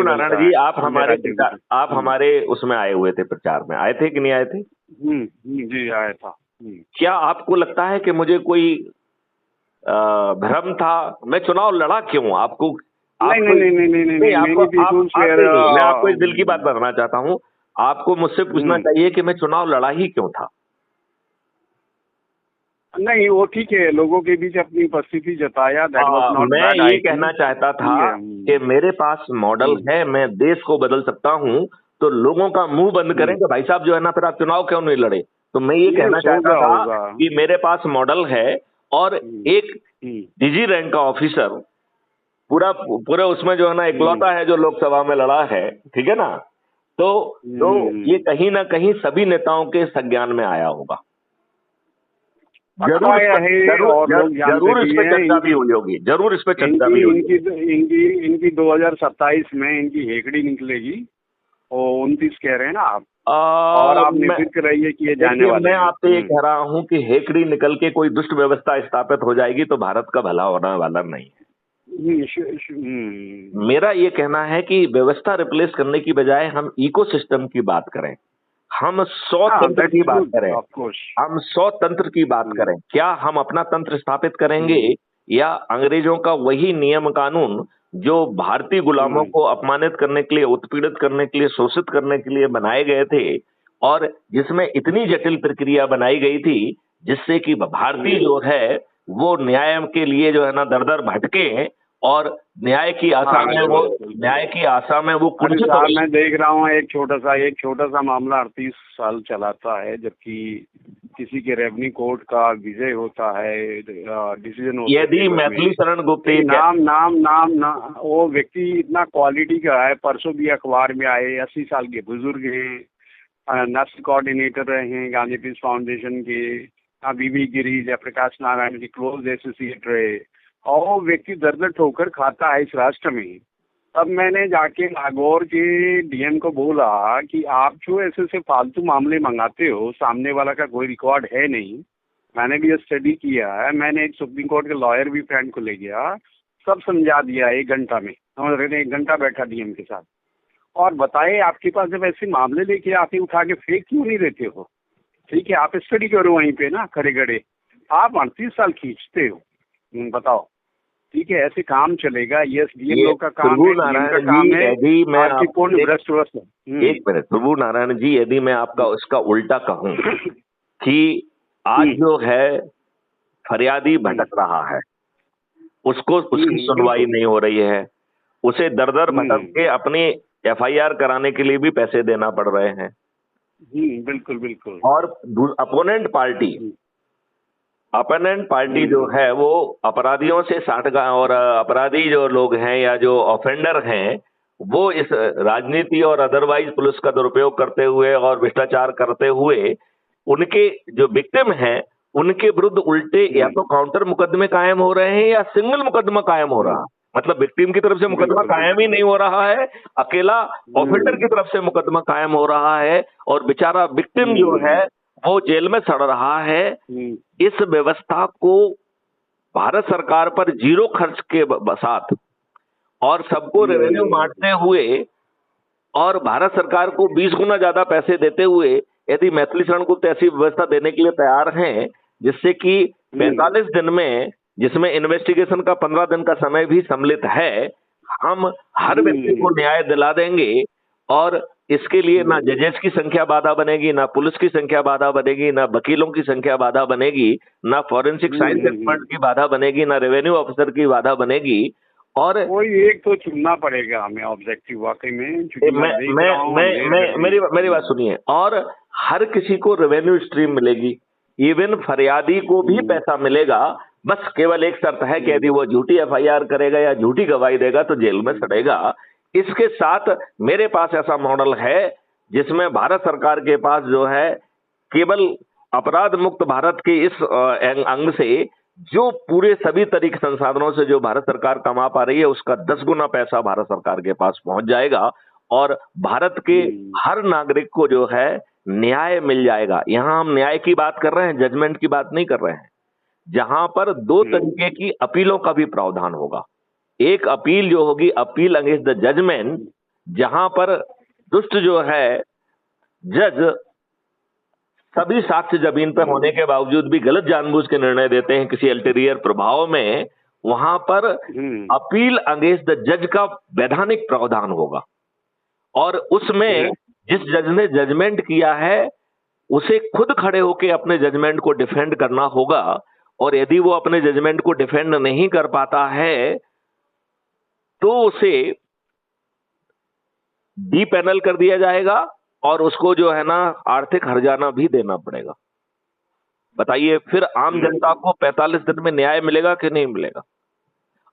नारायण बोलता जी, है आप कि हमारे मेरा जज। प्रचार, आप हमारे उसमें आए हुए थे, प्रचार में आए थे कि नहीं आए थे? जी आया था। क्या आपको लगता है कि मुझे कोई भ्रम था? मैं चुनाव लड़ा क्यों? आपको नहीं आपको नहीं नहीं नहीं नहीं नहीं नहीं, नहीं, आपको मेनी पीपुल आप शेयर। नहीं नहीं, मैं आपको इस दिल की बात बताना चाहता हूँ। आपको मुझसे पूछना चाहिए कि मैं चुनाव लड़ा ही क्यों था। नहीं वो ठीक है, लोगों के बीच अपनी उपस्थिति जताया, दैट वाज नॉट मैं बैड ये आई कहना थिंक। चाहता था ठीक है। कि मेरे पास मॉडल है, मैं देश को बदल सकता हूँ। तो लोगों का मुंह बंद करें कि भाई साहब जो है ना, फिर आप चुनाव क्यों नहीं लड़े। तो मैं ये कहना यस, चाहता होगा था होगा। कि मेरे पास मॉडल है, और एक डीजी रैंक का ऑफिसर पूरा पूरा उसमें जो है ना इकलौता है जो लोकसभा में लड़ा है, ठीक है ना। तो ये कहीं ना कहीं सभी नेताओं के संज्ञान में आया होगा। जरूर इस आया पर है और लोग जानते जरूर इस भी पे हैं। चर्चा भी हुई होगी, जरूर इस पे चर्चा भी हुई इनकी होगी। इनकी इनकी 2027 में इनकी हेकड़ी निकलेगी, और 29 कह रहे हैं ना आप, और आप मैं निर्भीक रहिए कि ये जाने देखिए, वाले मैं हैं। आपसे ये कह रहा हूं कि हेकड़ी निकल के कोई दुष्ट व्यवस्था स्थापित हो जाएगी तो भारत का भला होने वाला नहीं है। मेरा ये कहना है कि व्यवस्था रिप्लेस करने की बजाय हम इकोसिस्टम की बात करें, हम 100 तंत्र की दैट्स बात गुड करें, ऑफ कोर्स। हम 100 तंत्र की बात करें। क्या हम अपना तंत्र स्थापित करेंगे, या अंग्रेजों का वही नियम कानून जो भारतीय गुलामों को अपमानित करने के लिए, उत्पीड़ित करने के लिए, शोषित करने के लिए बनाए गए थे, और जिसमें इतनी जटिल प्रक्रिया बनाई गई थी जिससे कि भारतीय जो है वो न्याय के लिए जो है ना दर दर भटके, और न्याय की आशा में वो अरे कुंठित साहब, हो। मैं देख रहा हूँ एक छोटा सा मामला 38 साल चलाता है, जबकि किसी के रेवन्यू कोर्ट का विजय होता है, डिसीजन होते हैं यदि पेपर में। मैथिली शरण गुप्त नाम नाम नाम ना, वो व्यक्ति इतना क्वालिटी का है, परसों भी अखबार में आए, 80 साल के बुजुर्ग हैं, नर्स कोऑर्डिनेटर रहे हैं गांधी पीस फाउंडेशन के, बीबी गिरी, जयप्रकाश नारायण के क्लोज एसोसिएट रहे, और वो व्यक्ति दर दर ठोकर खाता है इस राष्ट्र में। तब मैंने जाके नागौर के डीएम को बोला कि आप जो ऐसे फालतू मामले मंगाते हो, सामने वाला का कोई रिकॉर्ड है नहीं। मैंने भी ये स्टडी किया है, मैंने एक सुप्रीम कोर्ट के लॉयर भी फ्रेंड को ले गया, सब समझा दिया 1 घंटा में। समझ रहे थे, 1 घंटा बैठा डीएम के साथ, और बताए आपके पास जब ऐसे मामले लेके आते उठा के फेंक क्यों नहीं देते हो? ठीक है, आप स्टडी करो वहीं पे ना खड़े खड़े, आप 38 साल खींचते हो। बताओ, ठीक है, ऐसे काम चलेगा? यस, डीएम लोग का काम प्रभु है, डीएम का नारायण काम जी, है यदि मैं आपकी पूर्ण भ्रष्ट व्यवस्था। एक मिनट, प्रभु नारायण जी, यदि मैं आपका उसका उल्टा कहूं कि आज जो है फरियादी भटक रहा है, उसको उसकी सुनवाई नहीं हो रही है, उसे दर दर भटक के अपनी एफआईआर कराने के लिए भी पैसे देना पड़ रहे हैं, बिल्कुल बिल्कुल। और अपोनेंट पार्टी जो है वो अपराधियों से साठगांठ, और अपराधी जो लोग हैं या जो ऑफेंडर हैं, वो इस राजनीति और अदरवाइज पुलिस का दुरुपयोग करते हुए और भ्रष्टाचार करते हुए उनके जो विक्टिम हैं उनके विरुद्ध उल्टे या तो काउंटर मुकदमे कायम हो रहे हैं या सिंगल मुकदमा कायम हो रहा है। मतलब विक्टिम की तरफ से मुकदमा कायम ही नहीं हो रहा है, अकेला ऑफेंडर की तरफ से मुकदमा कायम हो रहा है, और बेचारा विक्टिम जो है वो जेल में सड़ रहा है। इस व्यवस्था को भारत सरकार पर जीरो खर्च के साथ और सबको रेवेन्यू बांटते हुए और भारत सरकार को 20 गुना ज्यादा पैसे देते हुए यदि मैथिली शरण गुप्त ऐसी व्यवस्था देने के लिए तैयार हैं, जिससे कि 45 दिन में, जिसमें इन्वेस्टिगेशन का 15 दिन का समय भी सम्मिलित है, हम हर व्यक्ति को न्याय दिला देंगे, और इसके लिए ना जजेस की संख्या बाधा बनेगी, ना पुलिस की संख्या बाधा बनेगी, ना वकीलों की संख्या बाधा बनेगी, ना फॉरेंसिक साइंस एक्सपर्ट की बाधा बनेगी, ना रेवेन्यू ऑफिसर की बाधा बनेगी। और कोई एक तो चुनना पड़ेगा हमें ऑब्जेक्टिव, वाकई में। मेरी बात सुनिए, और हर किसी को रेवेन्यू स्ट्रीम मिलेगी, इवन फरियादी को भी पैसा मिलेगा। बस केवल एक शर्त है कि यदि वो झूठी एफआईआर करेगा या झूठी गवाही देगा तो जेल में सड़ेगा। इसके साथ मेरे पास ऐसा मॉडल है जिसमें भारत सरकार के पास जो है केवल अपराध मुक्त भारत के इस अंग से जो पूरे सभी तरीके संसाधनों से जो भारत सरकार कमा पा रही है उसका 10 गुना पैसा भारत सरकार के पास पहुंच जाएगा, और भारत के हर नागरिक को जो है न्याय मिल जाएगा। यहां हम न्याय की बात कर रहे हैं, जजमेंट की बात नहीं कर रहे हैं, जहां पर 2 तरीके की अपीलों का भी प्रावधान होगा। एक अपील जो होगी अपील अगेंस्ट द जजमेंट, जहां पर दुष्ट जो है जज सभी साक्ष्य जमीन पर होने के बावजूद भी गलत जानबूझ के निर्णय देते हैं किसी अल्टीरियर प्रभाव में, वहां पर अपील अगेंस्ट द जज का वैधानिक प्रावधान होगा। और उसमें जिस जज ने जजमेंट किया है उसे खुद खड़े होकर अपने जजमेंट को डिफेंड करना होगा। और यदि वो अपने जजमेंट को डिफेंड नहीं कर पाता है तो उसे डी पैनल कर दिया जाएगा और उसको जो है ना आर्थिक हर्जाना भी देना पड़ेगा। बताइए फिर आम जनता को 45 दिन में न्याय मिलेगा कि नहीं मिलेगा?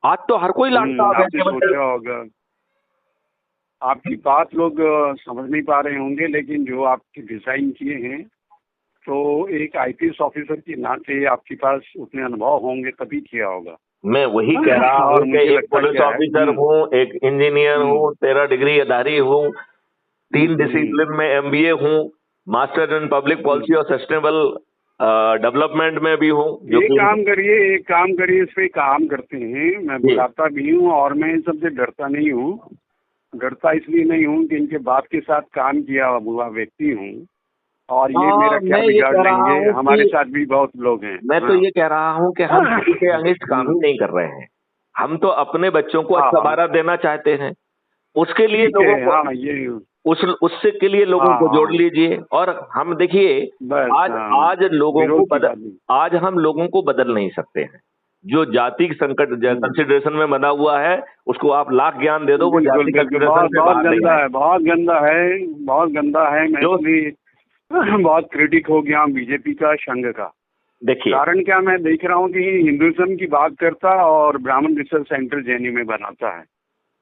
आज तो हर कोई लांटा आपने सोचा होगा, आपकी बात लोग समझ नहीं पा रहे होंगे, लेकिन जो आपके डिजाइन किए हैं तो एक आईपीएस ऑफिसर के नाते आपके पास उतने अनुभव होंगे तभी किया होगा। मैं वही कह रहा हूँ कि एक पुलिस ऑफिसर हूँ, एक इंजीनियर हूँ, 13 डिग्री अधारी हूँ, 3 डिसिप्लिन में एमबीए हूँ, मास्टर इन पब्लिक पॉलिसी और सस्टेनेबल डेवलपमेंट में भी हूँ। एक काम करिए इस पे काम करते हैं। मैं बुलाता भी हूँ और मैं इन सबसे डरता नहीं हूँ। डरता इसलिए नहीं हूँ कि इनके बाप के साथ काम किया हुआ व्यक्ति हूँ और ये मेरा क्या बिगाड़ लेंगे। हमारे साथ भी बहुत लोग हैं। मैं तो ये कह रहा हूँ कि हम किसी के अगेंस्ट काम ही नहीं कर रहे हैं। हम तो अपने बच्चों को अच्छा भारत देना चाहते हैं। उसके लिए लोगों को उससे के लिए लोगों को जोड़ लीजिए। और हम देखिए आज लोगों को आज हम लोगों को बदल नहीं सकते हैं। जो जाति संकट कंसिडरेशन में बना हुआ है उसको आप लाख ज्ञान दे दो, वो जाति कंसिडरेशन से बाहर नहीं है। बहुत गंदा है। मैं बहुत क्रिटिक हो गया बीजेपी का, संघ का। देखिए कारण क्या, मैं देख रहा हूँ कि हिंदुइज्म की बात करता और ब्राह्मण रिसर्च सेंटर जेएनयू में बनाता है,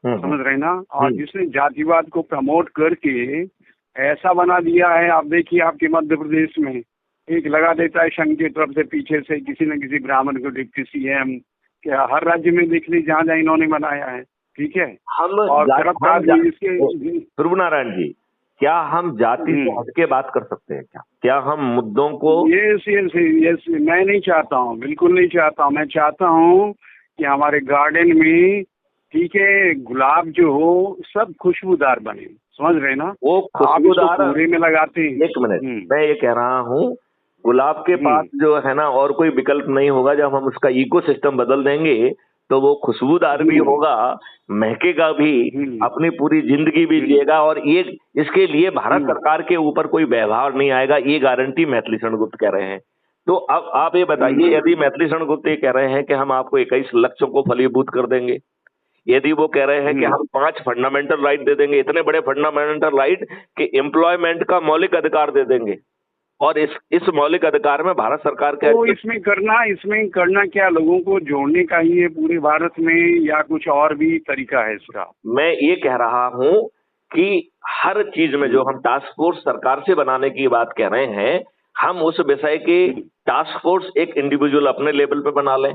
समझ रहे ना। और जिसने जातिवाद को प्रमोट करके ऐसा बना दिया है, आप देखिए आपके मध्य प्रदेश में एक लगा देता है संघ की तरफ से पीछे से किसी न किसी ब्राह्मण को डिप्टी सीएम। क्या हर राज्य में देख लीजिए जहाँ जहाँ इन्होंने बनाया है, ठीक है। और ध्रुव नारायण जी, क्या हम जाति से हटके बात कर सकते हैं क्या हम मुद्दों को? यस मैं नहीं चाहता हूँ, बिल्कुल नहीं चाहता हूँ। मैं चाहता हूँ कि हमारे गार्डन में, ठीक है, गुलाब जो हो सब खुशबूदार बने, समझ रहे ना। वो खुशबूदार पूरे में लगाते हैं। एक मिनट, मैं ये कह रहा हूँ गुलाब के पास जो है ना और कोई विकल्प नहीं होगा। जब हम उसका इकोसिस्टम बदल देंगे तो वो खुशबूदार भी होगा, महकेगा भी, अपनी पूरी जिंदगी भी जिएगा। और ये इसके लिए भारत सरकार के ऊपर कोई व्यवहार नहीं आएगा, ये गारंटी मैथिली शरणगुप्त कह रहे हैं। तो अब आप ये बताइए, यदि मैथिली शरणगुप्त ये कह रहे हैं कि हम आपको 21 लक्ष्यों को फलीभूत कर देंगे, यदि वो कह रहे हैं कि हम 5 फंडामेंटल राइट दे देंगे, इतने बड़े फंडामेंटल राइट कि एम्प्लॉयमेंट का मौलिक अधिकार दे देंगे, और इस मौलिक अधिकार में भारत सरकार का तो इसमें करना क्या, लोगों को जोड़ने का ही है पूरे भारत में, या कुछ और भी तरीका है इसका? मैं ये कह रहा हूँ कि हर चीज में जो हम टास्क फोर्स सरकार से बनाने की बात कह रहे हैं, हम उस विषय के टास्क फोर्स एक इंडिविजुअल अपने लेवल पे बना लें,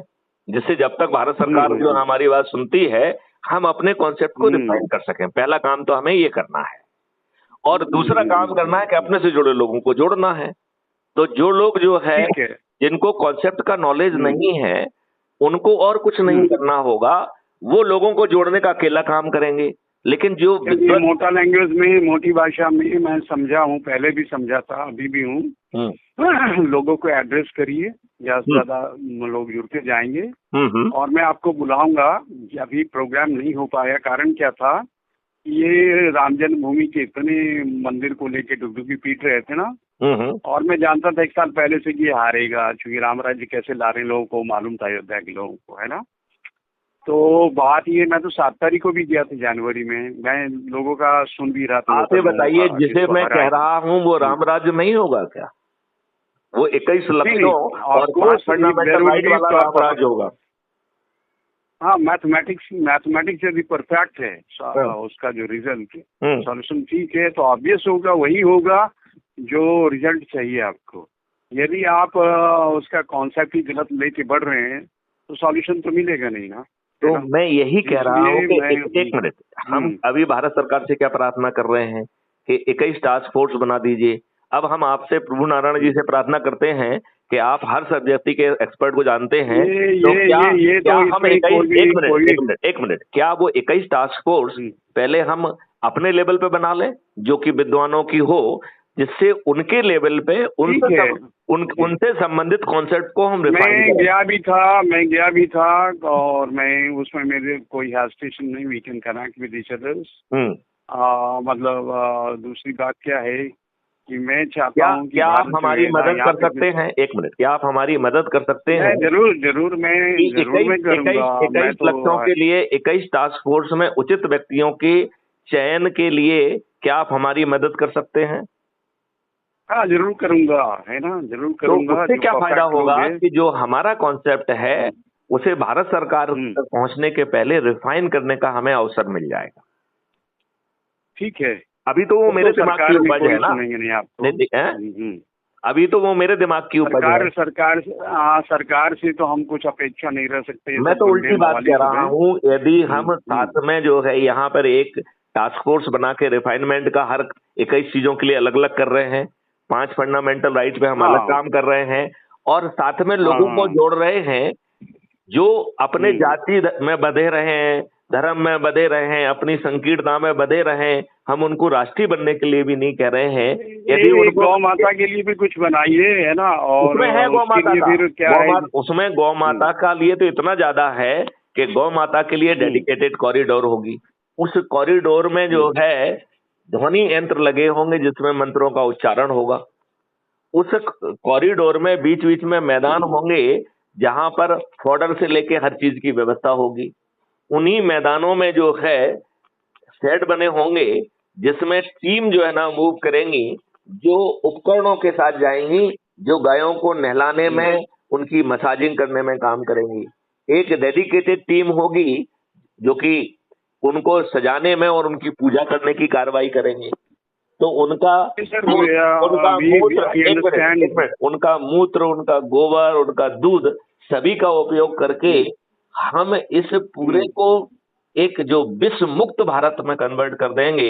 जिससे जब तक भारत सरकार जो हमारी बात सुनती है हम अपने कॉन्सेप्ट को डिफाइन कर सकें। पहला काम तो हमें ये करना है। और दूसरा काम करना है कि अपने से जुड़े लोगों को जोड़ना है। तो जो लोग जो है जिनको कॉन्सेप्ट का नॉलेज नहीं है उनको और कुछ नहीं करना होगा, वो लोगों को जोड़ने का अकेला काम करेंगे। लेकिन जो मोटा लैंग्वेज में, मोटी भाषा में मैं समझा हूँ, पहले भी समझा था, अभी भी हूँ। लोगों को एड्रेस करिए, ज्यादा से ज्यादा लोग जुड़ते जाएंगे। और मैं आपको बुलाऊंगा। अभी प्रोग्राम नहीं हो पाया, कारण क्या था, ये राम जन्मभूमि के इतने मंदिर को लेके डुगडुगी पीट रहे थे ना, और मैं जानता था 1 साल पहले से कि ये हारेगा, क्योंकि राम राज्य कैसे ला रहे लोगों को मालूम था, अयोध्या के लोगों को, है ना। तो बात ये, मैं तो 7 तारीख को भी गया था जनवरी में, मैं लोगों का सुन भी रहा था। आप बताइए, जिसे मैं कह रहा हूँ वो राम राज्य नहीं होगा क्या? वो 21 लक्ष्यों और 5 फंडामेंटल राइट वाला राम राज्य होगा। हाँ, मैथमेटिक्स यदि परफेक्ट है उसका जो रिजल्ट सॉल्यूशन ठीक है, तो ऑब्वियस होगा, वही होगा जो रिजल्ट चाहिए आपको। यदि आप उसका कॉन्सेप्ट ही गलत लेके बढ़ रहे हैं तो सॉल्यूशन तो मिलेगा नहीं ना। तो मैं यही कह रहा हूँ कि एक मिनट, हम अभी भारत सरकार से क्या प्रार्थना कर रहे हैं कि 21 टास्क फोर्स बना दीजिए। अब हम आपसे, प्रभु नारायण जी से प्रार्थना करते हैं कि आप हर सब्जेक्ट के एक्सपर्ट को जानते हैं, ये तो क्या ये क्या तो हम इसमें 21 कोई एक मिनट क्या वो 21 टास्क फोर्स पहले हम अपने लेवल पे बना लें जो कि विद्वानों की हो, जिससे उनके लेवल पे ठीक है। उनसे संबंधित कॉन्सेप्ट को हम रिफाइन मैं करें। गया भी था और मैं उसमें मेरे कोई हेजिटेशन नहीं, we can connect with each others. मतलब दूसरी बात क्या है कि मैं चाहता हूँ कि क्या आप भारत जो हमारी है ना, मदद यहाँ कर पे सकते हैं? एक मिनट, क्या आप हमारी मदद कर सकते हैं? जरूर मैं करूँगा। 21 लक्ष्यों के लिए 21 टास्क फोर्स में उचित व्यक्तियों के चयन के लिए क्या आप हमारी मदद कर सकते हैं? हाँ जरूर करूँगा, है ना, जरूर तो करूँगा। उससे जो क्या फायदा परफेक्ट लोग होगा हैं। कि जो हमारा कॉन्सेप्ट है उसे भारत सरकार तक पहुंचने के पहले रिफाइन करने का हमें अवसर मिल जाएगा। ठीक है। अभी तो वो मेरे दिमाग की उपज है ना। सुनेंगे नहीं आपको। अभी तो वो मेरे दिमाग की उपज है। सरकार से तो हम कुछ अपेक्षा नहीं रह सकते। मैं तो उल्टी बात कह रहा हूँ, यदि हम साथ में जो है यहाँ पर एक टास्क फोर्स बना के रिफाइनमेंट का हर 21 चीजों के लिए अलग अलग कर रहे हैं, 5 फंडामेंटल राइट पे हम अलग काम कर रहे हैं और साथ में लोगों को जोड़ रहे हैं जो अपने जाति में बंधे रहे हैं, धर्म में बंधे रहे हैं, अपनी संकीर्णता में बंधे रहे हैं, हम उनको राष्ट्रीय बनने के लिए भी नहीं कह रहे हैं। यदि उनको गौ माता के लिए भी कुछ बनाइए, है ना। और उसमें है गौ माता का, फिर क्या है उसमें गौ माता का लिए तो इतना ज्यादा है कि गौ माता के लिए डेडिकेटेड कॉरिडोर होगी। उस कॉरिडोर में जो है ध्वनि यंत्र लगे होंगे जिसमें मंत्रों का उच्चारण होगा। उस कॉरिडोर में बीच बीच में मैदान होंगे जहां पर फॉर्डर से लेके हर चीज की व्यवस्था होगी। उन्हीं मैदानों में जो है शेड बने होंगे जिसमें टीम जो है ना मूव करेंगी, जो उपकरणों के साथ जाएंगी, जो गायों को नहलाने में, उनकी मसाजिंग करने में काम करेंगी। एक डेडिकेटेड टीम होगी जो कि उनको सजाने में और उनकी पूजा करने की कार्रवाई करेंगी। तो उनका उनका मूत्र, उनका गोबर, उनका दूध सभी का उपयोग करके हम इस पूरे को एक जो विश्व मुक्त भारत में कन्वर्ट कर देंगे।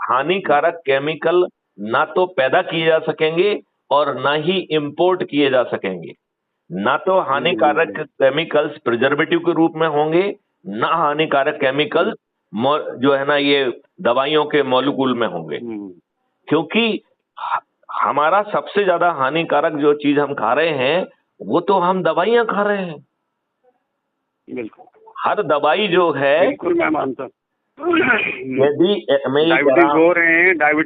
हानिकारक केमिकल ना तो पैदा किए जा सकेंगे और ना ही इंपोर्ट किए जा सकेंगे। ना तो हानिकारक केमिकल्स प्रिजर्वेटिव के रूप में होंगे, ना हानिकारक केमिकल्स जो है ना ये दवाइयों के मॉलिक्यूल में होंगे। क्योंकि हमारा सबसे ज्यादा हानिकारक जो चीज हम खा रहे हैं वो तो हम दवाइयां खा रहे हैं। बिल्कुल, हर दवाई जो है, बिल्कुल मैं मानता हूँ। यदि मैं ये कह रहा हूं, डायबिटीज हो रहे हैं, डायबिटीज